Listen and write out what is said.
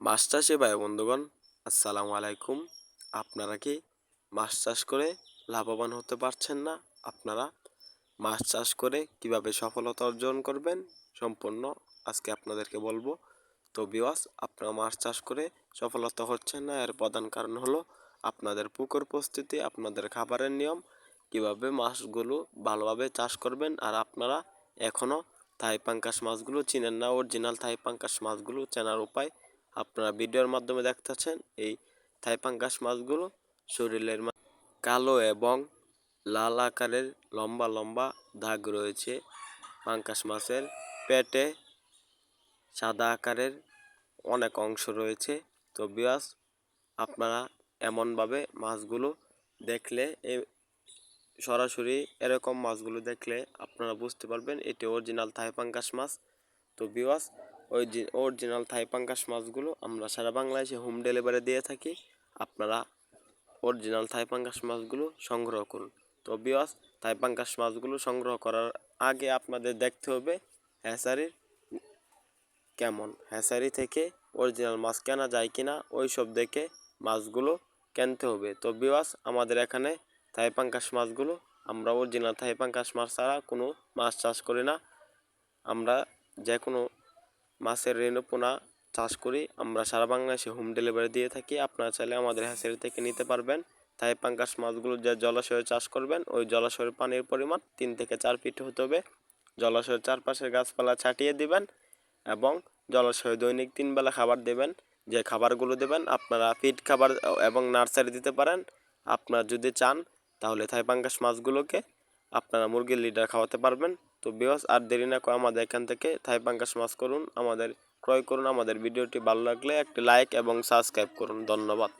মাছ চাষি ভাই বন্ধুগণ, আসসালামু আলাইকুম। আপনারা কি মাছ চাষ করে লাভবান হতে পারছেন না? আপনারা মাছ চাষ করে কিভাবে সফলতা অর্জন করবেন সম্পূর্ণ আজকে আপনাদেরকে বলবো। তো ভিউয়ার্স, আপনারা মাছ চাষ করে সফলতা হচ্ছেন না, এর প্রধান কারণ হলো আপনাদের পুকুর প্রস্তুতি, আপনাদের খাবারের নিয়ম, কিভাবে মাছগুলো ভালোভাবে চাষ করবেন। আর আপনারা এখনও থাই পাঙ্গাস মাছগুলো চিনেন না, অরিজিনাল থাই পাঙ্গাস মাছগুলো চেনার উপায় আপনারা ভিডিওর মাধ্যমে দেখতেছেন। এই থাই পাঙ্গাস মাছগুলো শরীরের কালো এবং লাল আকারের লম্বা লম্বা দাগ রয়েছে। পাঙ্গাস মাছের পেটে সাদা আকারের অনেক অংশ রয়েছে। তো ভিউয়ার্স, আপনারা এমনভাবে মাছগুলো দেখলে সরাসরি এরকম মাছগুলো দেখলে আপনারা বুঝতে পারবেন এটি অরিজিনাল থাই পাঙ্গাস মাছ। তো ভিউয়ার্স, ওই অরিজিনাল থাই পাঙ্গাস মাছগুলো আমরা সারা বাংলাদেশে হোম ডেলিভারি দিয়ে থাকি। আপনারা অরিজিনাল থাই পাঙ্গাস মাছগুলো সংগ্রহ করুন। তো ভিউয়ার্স, থাই পাঙ্গাস মাছগুলো সংগ্রহ করার আগে আপনাদের দেখতে হবে হ্যাচারির কেমন, হ্যাচারি থেকে অরিজিনাল মাছ কেনা যায় কিনা ওই সব দেখে মাছগুলো কিনতে হবে। তো ভিউয়ার্স, আমাদের এখানে থাই পাঙ্গাস মাছগুলো আমরা অরিজিনাল থাই পাঙ্গাস মাছ ছাড়া কোনো মাছ চাষ করি না। আমরা যে কোনো মাছের রেণু পোনা চাষ করি। আমরা সারা বাংলাদেশে হোম ডেলিভারি দিয়ে থাকি। আপনারা চাইলে আমাদের হ্যাচারি থেকে নিতে পারবেন। থাই পাঙ্গাস মাছগুলো যে জলাশয়ে চাষ করবেন, ওই জলাশয়ের পানির পরিমাণ 3 থেকে 4 ফিট হতে হবে। জলাশয়ের চারপাশের গাছপালা ছাটিয়ে দিবেন এবং জলাশয়ে দৈনিক 3 বেলা খাবার দেবেন। যে খাবারগুলো দেবেন আপনারা ফিড খাবার এবং নার্সারি দিতে পারেন। আপনারা যদি চান তাহলে থাই পাঙ্গাস মাছগুলোকে আপনারা মুরগির লিডার খাওয়াতে পারবেন। তো ভিউয়ার্স, আর দেরি না করে আমাদের এখান থেকে থাই পাঙ্গাস মাছ ক্রয় করুন। আমাদের ভিডিওটি ভালো লাগলে একটি লাইক এবং সাবস্ক্রাইব করুন। ধন্যবাদ।